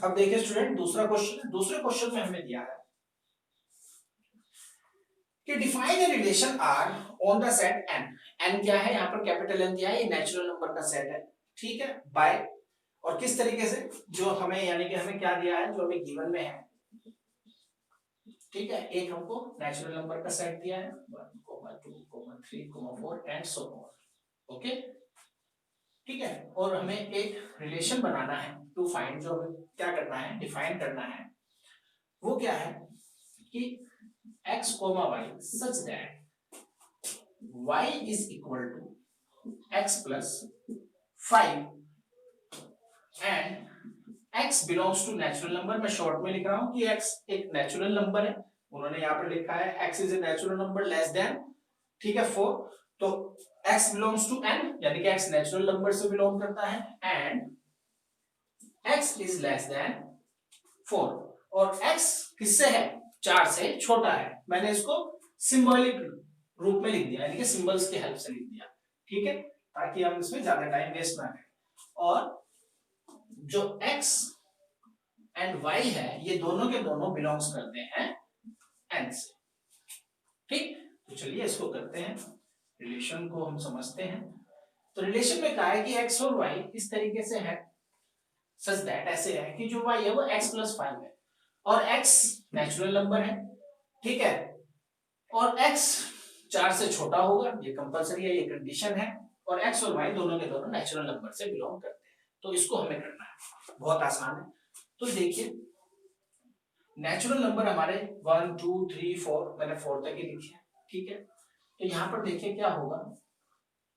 अब देखिए स्टूडेंट दूसरा क्वेश्चन, दूसरे क्वेश्चन में हमें दिया है कि define a relation R on the set N. N क्या है, यहाँ पर कैपिटल एन दिया है, ये नेचुरल नंबर का सेट है, ठीक है, बाय और किस तरीके से, जो हमें यानी कि हमें क्या दिया है, जो हमें गिवन में है, ठीक है, एक हमको नेचुरल नंबर का सेट दिया है 1, 2, 3, 4 एंड सो ऑन, ओके, ठीक है, और हमें एक रिलेशन बनाना है टू फाइंड, जो हमें क्या करना है, डिफाइन करना है, वो क्या है कि x, y such that y is equal to x plus 5 and x belongs to natural number. मैं शॉर्ट में लिख रहा हूं कि x एक नेचुरल नंबर है, उन्होंने यहाँ पर लिखा है x is a natural number less than, ठीक है, 4, तो x belongs to n यानी कि x नेचुरल नंबर से बिलोंग करता है and x is less than 4 और x किससे है, 4 से छोटा है। मैंने इसको सिंबॉलिक रूप में लिख दिया, यानी कि सिंबल्स की हेल्प से लिख दिया, ठीक है, ताकि हम इसमें ज्यादा टाइम वेस्ट ना करें। और जो x एंड y है ये दोनों के दोनों बिलोंग्स करते हैं n से, ठीक। तो चलिए इसको करते हैं, रिलेशन को हम समझते हैं। तो रिलेशन में कहा है कि x और y इस तरीके से है, सच दैट ऐसे है कि जो y है वो x प्लस 5 है और x नेचुरल नंबर है, ठीक है, और x 4 से छोटा होगा, ये कंपलसरी है, ये कंडीशन है, और x और y दोनों के दोनों नेचुरल नंबर से बिलोंग करते हैं। तो इसको हमें करना है, बहुत आसान है। तो देखिए नेचुरल नंबर हमारे 1, 2, 3, 4, मैंने 4 तक ही लिखे हैं, ठीक है। तो यहां पर देखिए क्या होगा,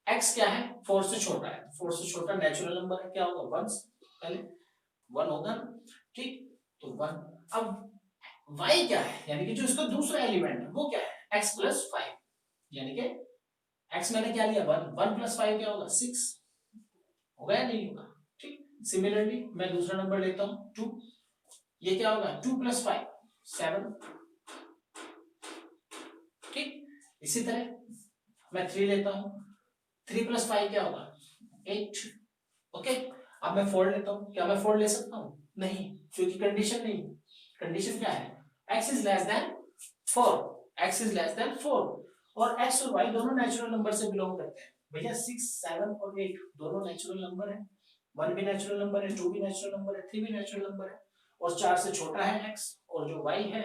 x क्या है, 4 से छोटा है, 4 से छोटा नेचुरल नंबर है, क्या होगा 1, पहले 1 होगा, ठीक, तो 1। अब y क्या है, यानी कि जो इसका दूसरा एलिमेंट है वो क्या है, x प्लस 5, यानी कि x मैंने क्या लिया 1, 1 प्लस 5 क्या होगा 6, होगा या नहीं होगा, ठीक। सिमिलरली मैं दूसरा नंबर लेता हूं 2, ये क्या होगा 2 प्लस 5 7, ठीक। इसी तरह मैं 3 लेता हूं, 3 प्लस 5 क्या होगा 8, ओके। अब मैं 4 लेता हूं, क्या मैं 4 ले सकता हूं, नहीं, क्योंकि कंडीशन नहीं, कंडीशन क्या है, x is less than 4, x is less than 4 और x और y दोनों नेचुरल नंबर से बिलोंग करते हैं भैया, 6, 7 और 8 दोनों नेचुरल नंबर है, 1 भी नेचुरल नंबर है, 2 भी नेचुरल नंबर है, 3 भी नेचुरल नंबर है, और 4 से छोटा है x, और जो y है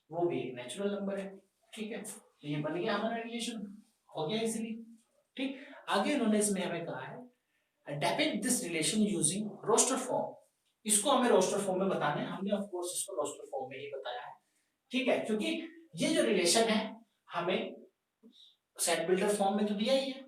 वो भी एक नेचुरल नंबर है, ठीक है। तो ये बन गया हमारा रिलेशन, हो गया इजीली, ठीक। आगे इन्होंने इसमें हमें कहा है depict this relation using roster form, इसको हमें रोस्टर फॉर्म में बताना है, हमने ऑफ कोर्स इसको रोस्टर फॉर्म में ही बताया है, ठीक है, क्योंकि ये जो रिलेशन है हमें सेट बिल्डर फॉर्म में तो दिया ही है,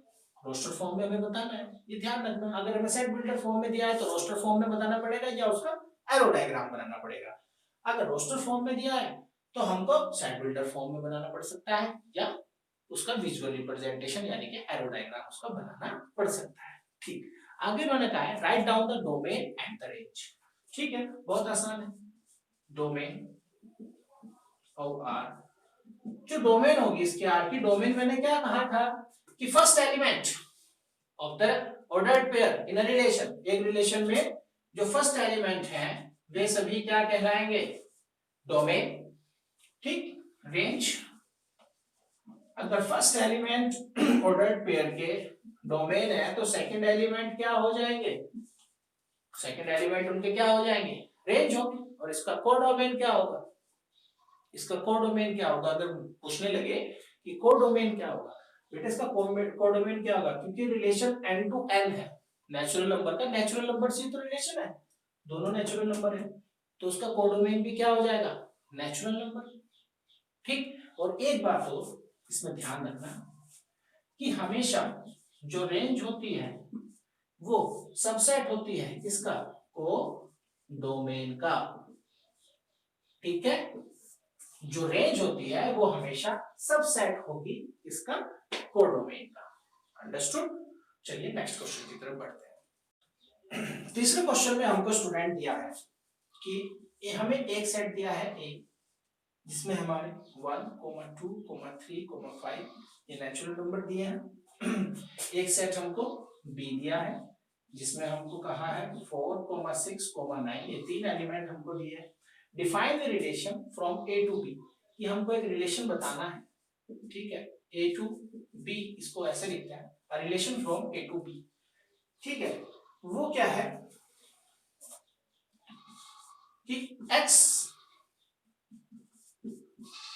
रोस्टर फॉर्म में हमें बताना है, ये ध्यान रखना। अगर हमें सेट बिल्डर फॉर्म में दिया है तो रोस्टर फॉर्म में बताना पड़ेगा या उसका एरो डायग्राम बनाना पड़ेगा। अगर रोस्टर फॉर्म में दिया है तो हमको सेट बिल्डर फॉर्म में बनाना पड़ सकता है या उसका विजुअल रिप्रेजेंटेशन यानी कि एरो डायग्राम उसका बनाना पड़ सकता है, ठीक। आगे उन्होंने कहा है write down the domain and the range, ठीक है, बहुत आसान है। डोमेन ऑफ आर, जो डोमेन होगी इसकी आर की, डोमेन मैंने क्या कहा था कि first element of the ordered pair in a relation, एक रिलेशन में जो फर्स्ट एलिमेंट है वे सभी क्या कहलाएंगे, डोमेन, ठीक। रेंज, अगर फर्स्ट एलिमेंट ऑर्डर्ड पेयर के डोमेन है तो सेकंड एलिमेंट क्या हो जाएंगे, सेकंड एलिमेंट उनके क्या हो जाएंगे, रेंज होगी, और इसका कोडोमेन क्या होगा, इसका कोडोमेन क्या होगा, अगर पूछने लगे कि कोडोमेन क्या होगा, बेटा इसका कोडोमेन क्या होगा, क्योंकि रिलेशन n टू n है, नेचुरल नंबर का नेचुरल नंबर से तो रिलेशन है, दोनों नेचुरल नंबर है, तो उसका कोडोमेन भी क्या हो जाएगा, नेचुरल नंबर, ठीक। और एक बात हो इसमें ध्यान रखना कि हमेशा जो रेंज होती है वो सबसेट होती है इसका कोडोमेन का, ठीक है, जो रेंज होती है वो हमेशा सबसेट होगी इसका कोडोमेन का, अंडरस्टूड। चलिए नेक्स्ट क्वेश्चन की तरफ बढ़ते हैं। तीसरे क्वेश्चन में हमको स्टूडेंट दिया है कि हमें एक सेट दिया है ए, जिसमें हमारे 1, 2, 3, 5 ये नेचुरल नंबर दिए हैं, एक सेट हमको बी दिया है जिसमें हमको कहा है 4, 6, 9, ये 3 एलिमेंट हमको दिए हैं। Define the relation from A to B, कि हमको एक रिलेशन बताना है, ठीक है, ए टू बी, इसको ऐसे लिखते हैं relation from A to B, ठीक है। वो क्या है कि x,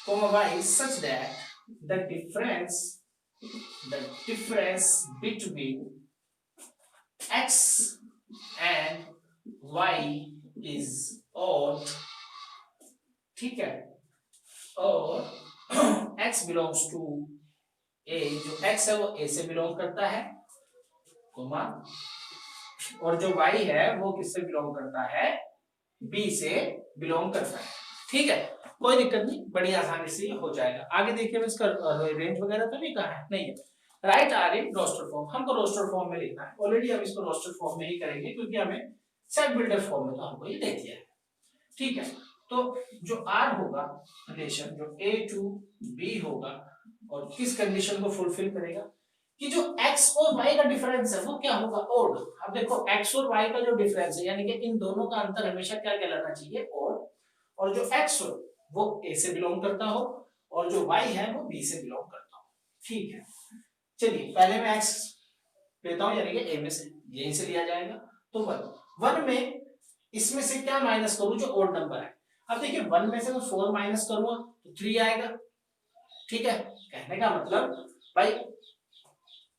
y such that the difference between x and y is odd, ठीक है, और x belongs to a, जो x है वो a से बिलोंग करता है, कोमा, और जो y है वो किससे बिलोंग करता है, b से बिलोंग करता है, ठीक है। कोई दिक्कत नहीं, बड़ी आसानी से हो जाएगा। आगे देखिए, मैं इसका रेंज वगैरह तो नहीं कहा है, नहीं है। Write R in roster form, हमको रोस्टर फॉर्म में लिखना है, ऑलरेडी हम इसको रोस्टर फॉर्म में ही करेंगे क्योंकि हमें सेट बिल्डर फॉर्म में तो हमको ये दे दिया है, ठीक है। तो जो आर होगा रिलेशन, जो ए टू बी होगा, और किस कंडीशन को फुलफिल करेगा कि जो x और y का डिफरेंस है वो क्या होगा, ओड। अब देखो x और y का जो डिफरेंस है, यानी कि इन दोनों का अंतर हमेशा क्या कहलाना चाहिए, ओड। और जो x हो वो a से बिलोंग करता हो, और जो y है वो b से बिलोंग करता हो, ठीक है। चलिए पहले मैं x लेता हूं, यानी कि a में से, यहीं से लिया जाएगा, तो 1 में इसमें से क्या माइनस करूं, जो ओड नंबर है। अब देखिए 1 में से मैं 4 माइनस करूंगा तो 3 आएगा, ठीक है। कहने का मतलब भाई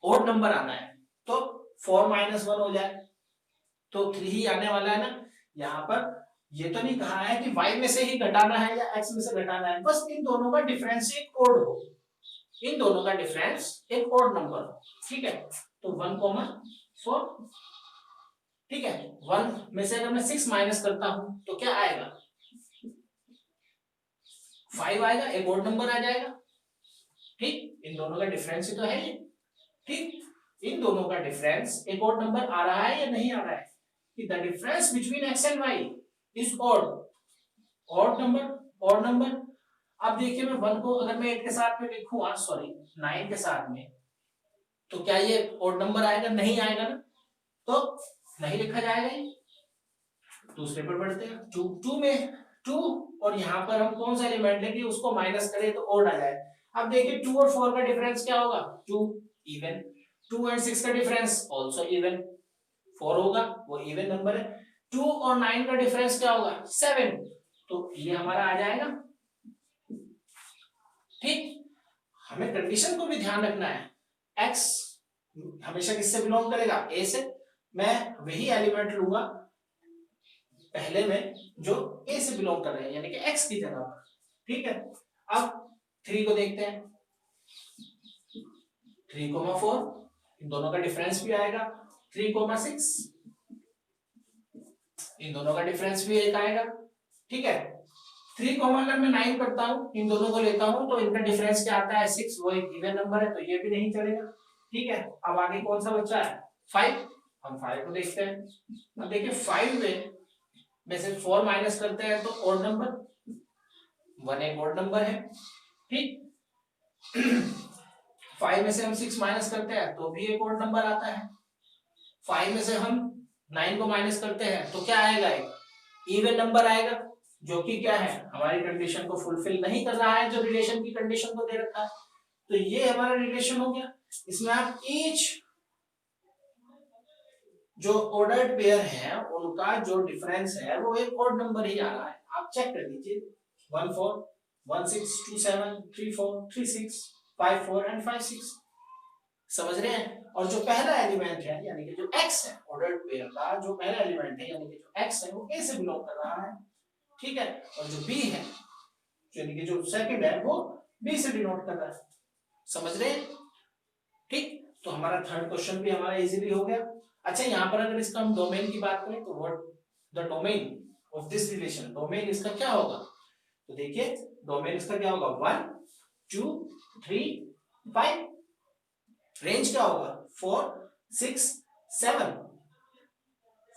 ओड नंबर आना है तो 4 माइनस 1 हो जाए तो 3 ही आने वाला है ना। यहाँ पर ये तो नहीं कहा है कि y में से ही घटाना है या x में से घटाना है, बस इन दोनों का डिफरेंस एक ओड हो, इन दोनों का डिफरेंस एक ओड नंबर हो, ठीक है। तो 1,4, ठीक है। 1 में से अगर मैं 6 माइनस करता हूं तो क्या आएगा, 5 आएगा, एक ओड नंबर आ जाएगा, ठीक। इन दोनों का डिफरेंस ही तो है ये, ठीक। इन दोनों का डिफरेंस एक ओड नंबर आ रहा है या नहीं आ रहा है, कि the difference between x and y is odd, odd number. अब देखिए मैं 1 को अगर मैं 8 के साथ में लिखूं, सॉरी 9 के साथ में, तो क्या ये ओड नंबर आएगा, नहीं आएगा ना, तो नहीं लिखा जाएगा ये। दूसरे पर बढ़ते हैं, 2 में 2, और यहाँ पर हम कौन सा एलिमेंट लेंगे, उसको माइनस करें तो ओड आ जाए। अब देखिए 2 और 4 का डिफरेंस क्या होगा, 2 इवन, 2 एंड 6 का डिफरेंस आल्सो इवन, 4 होगा वो इवन नंबर है। 2 और 9 का डिफरेंस क्या होगा, 7, तो ये हमारा आ जाएगा, ठीक। हमें कंडीशन को भी ध्यान रखना है, x हमेशा किससे बिलोंग करेगा, a से। मैं वही एलिमेंट लूंगा पहले में जो a से बिलोंग कर रहे हैं, यानी कि x की जगह पर, ठीक है। अब 3 को देखते हैं, 3,4, इन दोनों का डिफरेंस भी आएगा, 3,6, इन दोनों का डिफरेंस भी एक आएगा, ठीक है। 3 को अगर मैं 9 करता हूं, इन दोनों को लेता हूं तो इनका डिफरेंस क्या आता है, 6, वो एक इवन नंबर है तो ये भी नहीं चलेगा, ठीक है। अब आगे कौन सा बच्चा है, 5, हम 5 को देखते हैं। अब देखिए 5 में से 4 माइनस करते हैं तो ओड नंबर, 1 एक ओड नंबर है, ठीक। 5 में से हम 6 माइनस करते हैं तो भी एक ओड नंबर आता है। 5 में से हम 9 को माइनस करते हैं तो क्या आएगा, एक इवन नंबर आएगा, जो कि क्या है, हमारी कंडीशन को फुलफिल नहीं कर रहा है, जो रिलेशन की कंडीशन को दे रखा है। तो ये हमारा रिलेशन हो गया। इसमें आप ईच जो ऑर्डर्ड पेयर है उनका जो डिफरेंस है वो एक ऑड नंबर ही आ रहा है, आप चेक कर लीजिए, 1 4 1 6 2 7 3 4 3 6 5 4 एंड 5 6, समझ रहे हैं। और जो पहला एलिमेंट है यानी कि जो x है, ऑर्डर्ड पेयर का जो पहला एलिमेंट है यानी कि जो x है वो a से बिलोंग कर रहा है, ठीक है। और जो b है यानी कि जो सेकंड है वो b से डिनोट कर रहा है, समझ रहे हैं, ठीक। तो हमारा थर्ड क्वेश्चन भी हमारा इजीली हो गया। अच्छा, यहाँ पर अगर इसका हम डोमेन की बात करें तो what the domain of this relation, domain इसका क्या होगा, तो देखिए डोमेन इसका क्या होगा, 1 2 3 5, रेंज क्या होगा 4 6 7,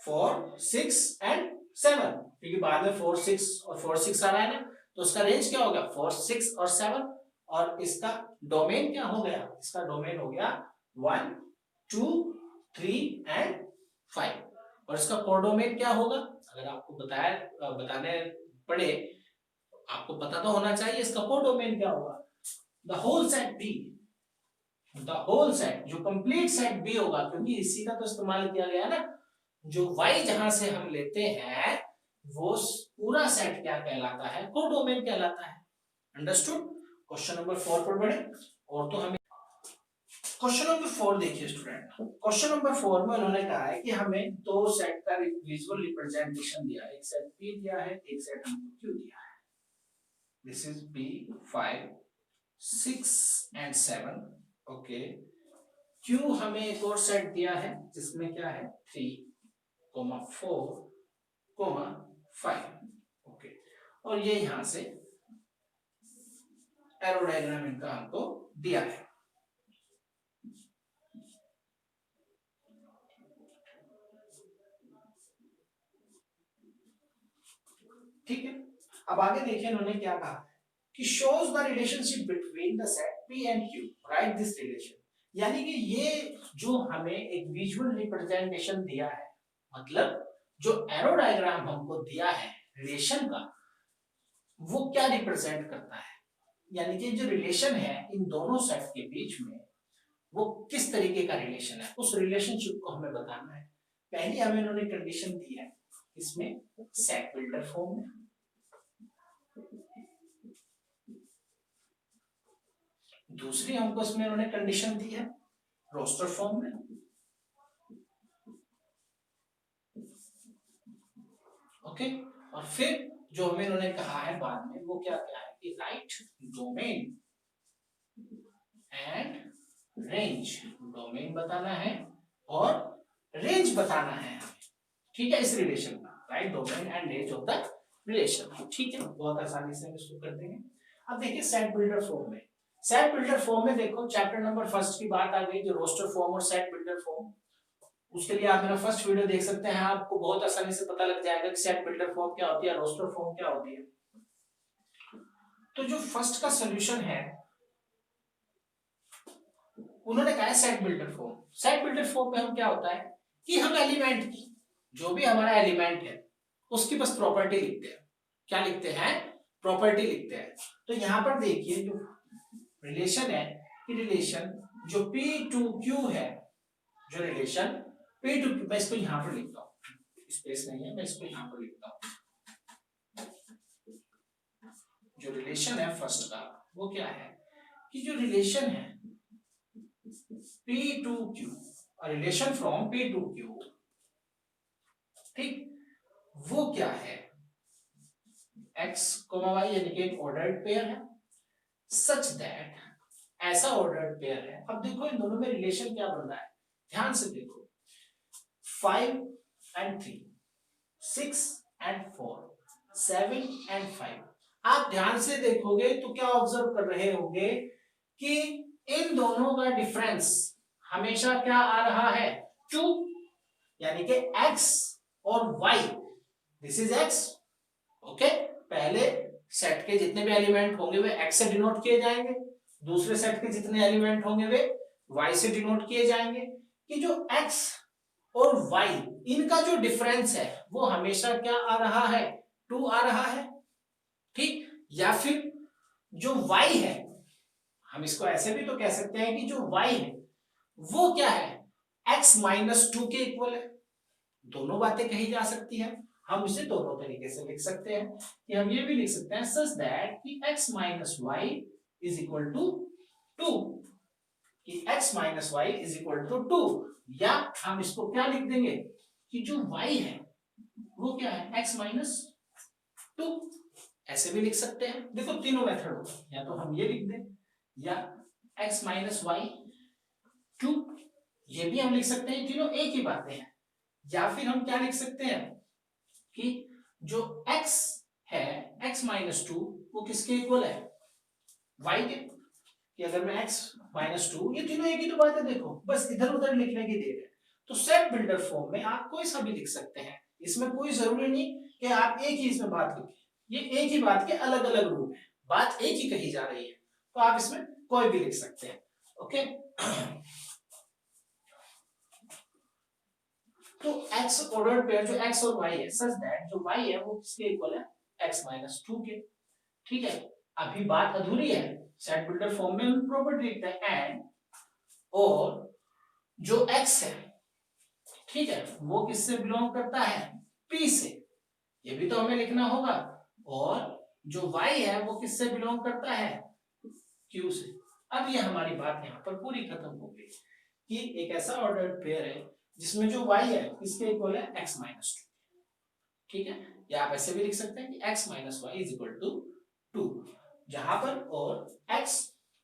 4 6 एंड 7, क्योंकि बाद में 4 6 और 4 6 आ रहा है ना, तो उसका रेंज क्या होगा 4 6 और 7, और इसका डोमेन क्या हो गया, इसका डोमेन हो गया 1 2 3 एंड 5 और इसका कोडोमेन क्या होगा, अगर आपको बताने पड़े, आपको पता तो होना चाहिए इसका कोडोमेन क्या होगा, the whole set B, the whole set जो कंप्लीट सेट बी होगा, क्योंकि इसी का तो इस्तेमाल किया गया ना, जो y जहां से हम लेते हैं वो पूरा सेट क्या कहलाता है, कोडोमेन कहलाता है। अंडरस्टूड। क्वेश्चन नंबर 4 पर बढ़े। और तो हमें क्वेश्चन नंबर 4 देखिए स्टूडेंट, क्वेश्चन नंबर 4 में उन्होंने कहा है कि हमें दो सेट का विजुअल रिप्रेजेंटेशन दिया है, एक सेट P दिया है, एक सेट हमको Q दिया है। This is P 5 6 and 7। Okay, Q हमें एक और सेट दिया है जिसमें क्या है 3 4 5। ओके, और ये यहां से एरो डायग्राम इनका हमको दिया है। ठीक है, अब आगे देखिए इन्होंने क्या कहा कि shows the relationship between the set P and Q, write this relation। यानी कि ये जो हमें एक विजुअल रिप्रेजेंटेशन दिया है, मतलब जो एरो डायग्राम हमको दिया है रिलेशन का, वो क्या रिप्रेजेंट करता है, यानी कि जो रिलेशन है इन दोनों सेट के बीच में वो किस तरीके का रिलेशन है, उस रिलेशनशिप को हमें बताना है। पहली हमें इन्होंने कंडीशन दी है इसमें सेट बिल्डर फॉर्म में, दूसरी हमको इसमें उन्होंने कंडीशन दी है रोस्टर फॉर्म में, ओके, और फिर जो हमें उन्होंने कहा है बाद में वो क्या क्या है कि right domain and range, domain बताना है और रेंज बताना है हमें, ठीक है, इस रिलेशन का, right domain and range of the relation. ठीक है, बहुत आसानी से हम इसको कर देंगे। अब देखिए सेट बिल्डर फॉर्म में, सेट बिल्डर फॉर्म में देखो चैप्टर नंबर 1 की बात आ गई, जो रोस्टर फॉर्म और सेट बिल्डर फॉर्म, उसके लिए आप मेरा फर्स्ट वीडियो देख सकते हैं, आपको बहुत आसानी से पता लग जाएगा कि सेट बिल्डर फॉर्म क्या होती है, रोस्टर फॉर्म क्या होती है। तो जो फर्स्ट का सॉल्यूशन है उन्होंने कहा है set builder form. Set builder form में हम क्या होता है कि हम एलिमेंट की, जो भी हमारा एलिमेंट है उसकी बस प्रॉपर्टी लिखते हैं। क्या लिखते हैं, प्रॉपर्टी लिखते हैं। तो यहां पर देखिए जो रिलेशन है कि रिलेशन जो P2Q है, जो रिलेशन P2Q, मैं इसको यहां पर लिखता हूं, स्पेस नहीं है, मैं इसको यहां पर लिखता हूं। जो रिलेशन है फर्स्ट का वो क्या है कि जो रिलेशन है P2Q, रिलेशन फ्रॉम P2Q, ठीक, वो क्या है x, y, यानी कि एक ऑर्डर्ड पेयर है, सच दैट, ऐसा ऑर्डर्ड पेयर है। अब देखो इन दोनों में रिलेशन क्या बन रहा है, ध्यान से देखो, 5 and 3, 6 and 4, 7 and 5। आप ध्यान से देखोगे तो क्या ऑब्जर्व कर रहे होंगे कि इन दोनों का डिफरेंस हमेशा क्या आ रहा है 2, यानी कि x और y, this is x, okay. पहले सेट के जितने भी एलिमेंट होंगे वे x से डिनोट किए जाएंगे, दूसरे सेट के जितने एलिमेंट होंगे वे y से डिनोट किए जाएंगे, कि जो x और y इनका जो डिफरेंस है वो हमेशा क्या आ रहा है 2 आ रहा है, ठीक। या फिर जो y है, हम इसको ऐसे भी तो कह सकते हैं कि जो y है वो क्या है x माइनस 2 के इक्वल है। दोनों बातें कही जा सकती है, हम इसे दोनों तरीके से लिख सकते हैं कि हम ये भी लिख सकते हैं सच दैट कि x minus y is equal to 2, कि x minus y is equal to 2, या हम इसको क्या लिख देंगे कि जो y है वो क्या है x माइनस 2, ऐसे भी लिख सकते हैं। देखो तीनों मेथड हो, या तो हम ये लिख दें, या x माइनस वाई 2, ये भी हम लिख सकते हैं, तीनों एक ही बातें हैं। या फिर हम क्या लिख सकते हैं कि जो x है x माइनस 2 वो किसके इक्वल है y के, कि अगर मैं x माइनस 2, ये तीनों एक ही तो बात है, देखो बस इधर उधर लिखने की देर है। तो सेट बिल्डर फॉर्म में आप कोई सा भी लिख सकते हैं, इसमें कोई जरूरी नहीं कि आप एक ही इसमें बात लिखें, ये एक ही बात के अलग अलग रूप है, बात एक ही कही जा रही है, तो आप इसमें कोई भी लिख सकते हैं, ओके। तो x ऑर्डर्ड पेयर जो x और y है सच दैट जो y है वो किसके इक्वल है x माइनस 2 के। ठीक है, अभी बात अधूरी है, सेट बिल्डर फॉर्म में हम प्रॉपर्टी लिखते हैं एंड और जो x है ठीक है वो किससे बिलोंग करता है p से, ये भी तो हमें लिखना होगा, और जो y है वो किससे बिलोंग करता है q से। अब ये हमारी बात यहाँ पर पूरी खत्म हो गई कि एक ऐसा ऑर्डर्ड पेयर है जिसमें जो y है किसके इक्वल है x माइनस 2। ठीक है, या आप ऐसे भी लिख सकते हैं कि x minus y is equal to 2, जहां पर और x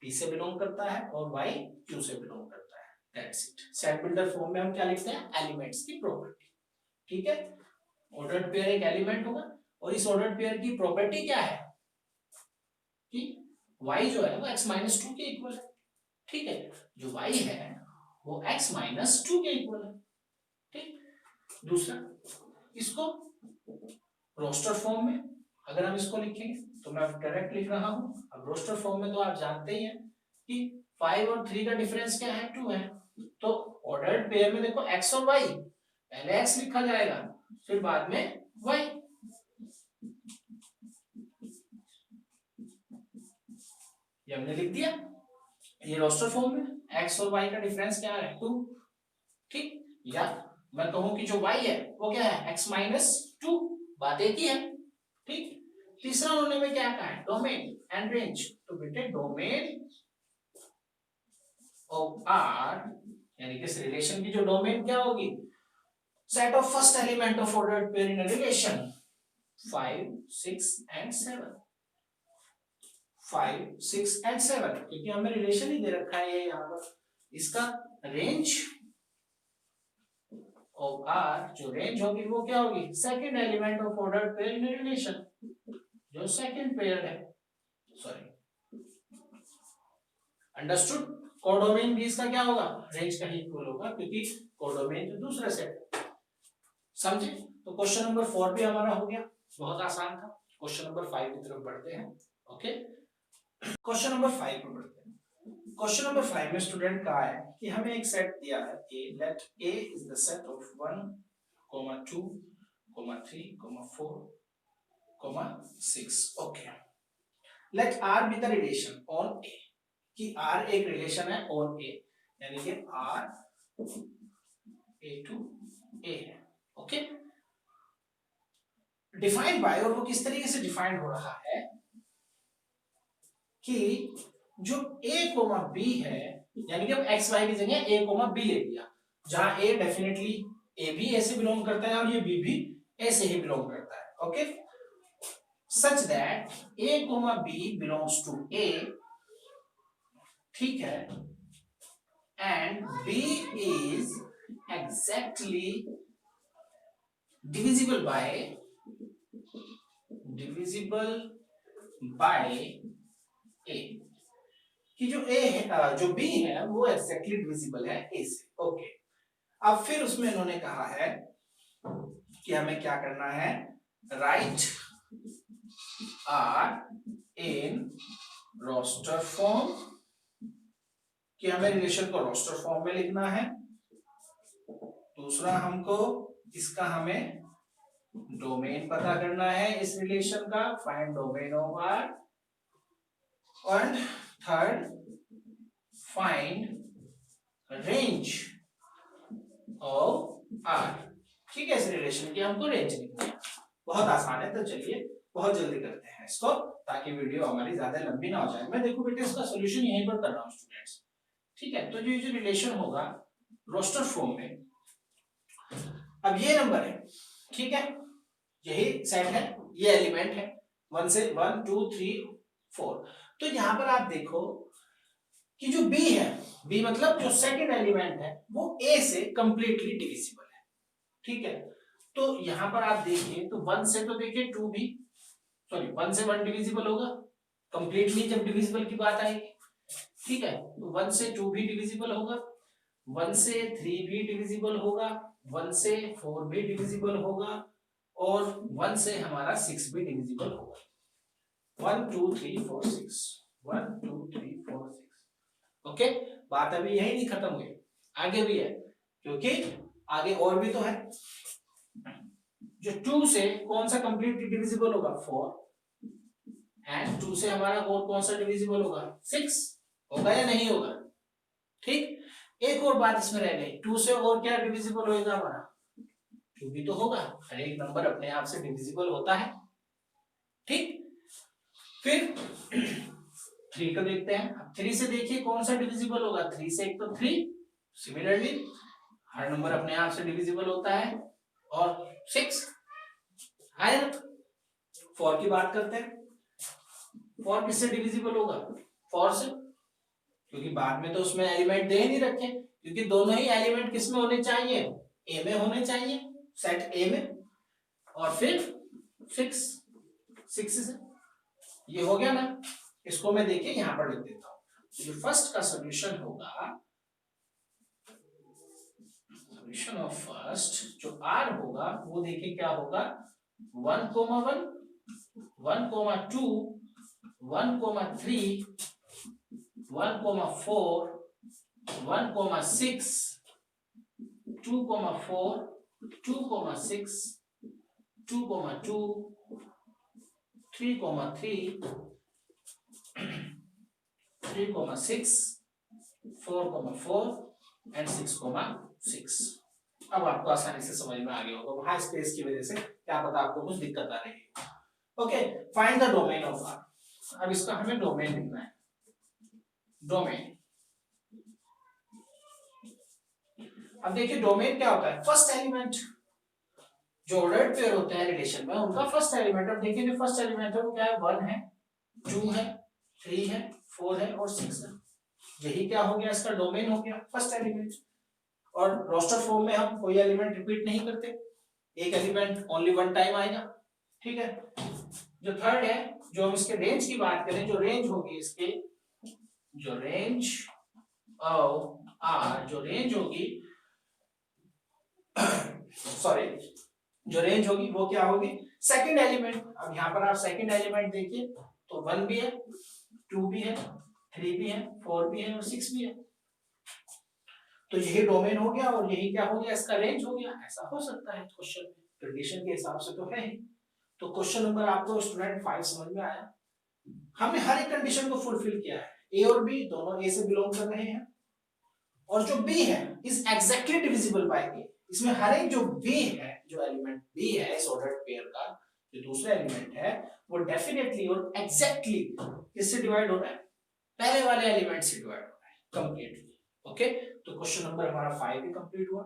p से बिलोंग करता है और y q से बिलोंग करता है। That's it. Set builder form में हम क्या लिखते हैं एलिमेंट्स की प्रॉपर्टी। ठीक है, ऑर्डर्ड पेयर एक एलिमेंट होगा और इस ऑर्डर्ड पेयर की प्रॉपर्टी क्या है कि y जो है वो x माइनस 2 के इक्वल है। ठीक है, जो y है वो x माइनस 2 के इक्वल है। ठीक, दूसरा इसको रोस्टर फॉर्म में अगर हम इसको लिखेंगे तो मैं डायरेक्ट लिख रहा हूं। अब रोस्टर फॉर्म में तो आप जानते ही हैं कि 5 और 3 का डिफरेंस क्या है 2 है, तो ऑर्डर्ड पेयर में देखो x और y, पहले x लिखा जाएगा फिर बाद में y। ये हमने लिख दिया, ये रोस्टर फॉर्म में x और y का डिफरेंस क्या है 2। ठीक, या मैं कहूं कि जो y है वो क्या है x माइनस 2, बात एक ही है। ठीक, तीसरा उन्होंने में क्या कहा है डोमेन एंड रेंज, तो बेटे डोमेन ऑफ आर यानी कि इस रिलेशन की जो डोमेन क्या होगी set of first element of ordered pair in a relation 5 6 and 7, 5 6 and 7, क्योंकि हमें रिलेशन ही दे रखा है यहाँ पर। इसका रेंज ऑफ आर जो रेंज होगी वो क्या होगी second element of ordered pair in a relation, जो सेकंड पेयर है, सॉरी अंडरस्टूड। कोडोमेन भी इसका क्या होगा रेंज का ही इक्वल होगा क्योंकि कोडोमेन जो दूसरा सेट, समझे। तो क्वेश्चन नंबर 4 भी हमारा हो गया, बहुत आसान था। क्वेश्चन नंबर 5 की तरफ बढ़ते हैं। ओके, क्वेश्चन नंबर 5 पे बढ़ते हैं। क्वेश्चन नंबर 5 में स्टूडेंट कहा है कि हमें एक सेट दिया है a, let a is the set of 1, 2, 3, 4, 6। Okay, let r be the relation on a, कि r एक रिलेशन है on a, यानी कि r a to a है। ओके, डिफाइंड बाय, और वो किस तरीके से डिफाइंड हो रहा है कि जो a कोमा b है, यानी कि हम x y की जगह a कोमा b ले लिया, जहां a डेफिनेटली a भी a से बिलोंग करता है और ये b भी a से ही बिलोंग करता है। Okay, such that a comma b belongs to a, ठीक है, and b is exactly divisible by a, कि जो a है जो b है वो एग्जैक्टली डिविजिबल है a से। ओके, अब फिर उसमें इन्होंने कहा है कि हमें क्या करना है, write R in roster form, कि हमें रिलेशन को रोस्टर फॉर्म में लिखना है। दूसरा हमको इसका हमें डोमेन पता करना है इस रिलेशन का, find domain of R, and third find range of R. ठीक है, इस रिलेशन की हमको रेंज लिखनी है। बहुत आसान है, तो चलिए बहुत जल्दी करते हैं इसको ताकि वीडियो हमारी ज्यादा लंबी ना हो जाए। मैं देखो बेटे इसका सॉल्यूशन यहीं पर कर रहा हूं स्टूडेंट्स। ठीक है, तो जो रिलेशन होगा रोस्टर फॉर्म में, अब ये नंबर है, ठीक है, यही सेट है, ये एलिमेंट है 1 से 1 2 3 4। तो यहां पर आप देखो कि जो b है, b मतलब जो सेकंड एलिमेंट है वो a से कंप्लीटली डिविजिबल है। ठीक है, तो यहां पर आप देखिए तो 1 से तो देखिए 2 भी, सॉरी 1 से 1 डिविजिबल होगा कंप्लीटली जब डिविजिबल की बात आएगी। ठीक है, तो 1 से 2 भी डिविजिबल होगा, 1 से 3 भी डिविजिबल होगा, 1 से 4 भी डिविजिबल होगा, और 1 से हमारा 6 भी डिविजिबल होगा। 1 2 3 4 6, 1 2 3 4 6। ओके, बात अभी यही नहीं खत्म हुई, आगे भी है, क्योंकि आगे और भी तो है, जो 2 से कौन सा कंप्लीटली डिविजिबल होगा 4, एंड 2 से हमारा और कौन सा डिविजिबल होगा 6, होगा या नहीं होगा? ठीक, एक और बात इसमें रह गई, 2 से और क्या डिविजिबल होगा हमारा, 2 भी तो होगा, हर एक नंबर अपने आप से डिविजिबल होता है। ठीक, फिर 3 को देखते हैं, अब 3 से देखिए कौन सा डिविजिबल होगा, 3 से एक तो 3, सिमिलरली हर नंबर अपने आप से डिविजिबल होता है, और 6 है ना। 4 की बात करते हैं, 4 किससे डिविजिबल होगा, 4 से, क्योंकि बाद में तो उसमें एलिमेंट दे नहीं रखे, क्योंकि दोनों ही एलिमेंट किस में होने चाहिए, ए में होने चाहिए, सेट ए में, और फिर 6 से, ये हो गया ना। इसको मैं देखिए यहां पर लिख देता हूं, जो फर्स्ट का सॉल्यूशन होगा, सॉल्यूशन ऑफ फर्स्ट जो आर होगा वो देखिए क्या होगा, 1,1, 1,2, 1,3, 1,4, 1,6, 2,4, 2,6, 2,2, 3,3, 3,6, 4,4 एंड 6,6। अब आपको आसानी से समझ में आ गया होगा, वहां स्पेस की वजह से क्या पता आपको कुछ दिक्कत आ रही है। Okay, find the domain of R. अब इसका हमें डोमेन लिखना है, डोमेन। अब देखिए डोमेन क्या होता है, फर्स्ट एलिमेंट, जो ऑर्डर्ड पेयर होते हैं रिलेशन में उनका फर्स्ट एलिमेंट। अब देखिए जो फर्स्ट एलिमेंट है वो क्या है, 1 है, 2 है, 3 है, 4 है और 6 है, यही क्या हो गया, इसका डोमेन हो गया, फर्स्ट एलिमेंट। और रोस्टर फॉर्म में हम कोई एलिमेंट रिपीट नहीं करते, एक एलिमेंट ओनली वन टाइम आएगा। ठीक है, जो थर्ड है, जो हम इसके रेंज की बात करें, जो रेंज होगी इसके, जो रेंज ऑफ आर, जो रेंज होगी सॉरी, जो रेंज होगी वो क्या होगी, सेकंड एलिमेंट। अब यहाँ पर आप सेकंड एलिमेंट देखिए तो 1 भी है, 2 भी है, 3 भी है, 4 भी है और 6 भी है, तो यही डोमेन हो गया और यही क्या हो गया, इसका रेंज हो गया। ऐसा हो सकता है क्वेश्चन में, कंडीशन के हिसाब से तो है ही। तो क्वेश्चन नंबर आपको स्टूडेंट 5 समझ में आया, हमने हर एक कंडीशन को फुलफिल किया है, ए और बी दोनों ए से बिलोंग कर रहे हैं, और जो बी है इज एग्जैक्टली डिविजिबल बाय ए। इसमें हर एक जो बी है, जो एलिमेंट बी है इस ऑर्डर्ड पेयर का, जो दूसरा एलिमेंट है वो डेफिनेटली और एग्जैक्टली किससे डिवाइड हो रहा है, पहले वाले एलिमेंट से डिवाइड हो रहा है कंप्लीटली। ओके, तो क्वेश्चन नंबर हमारा 5 भी कंप्लीट हुआ।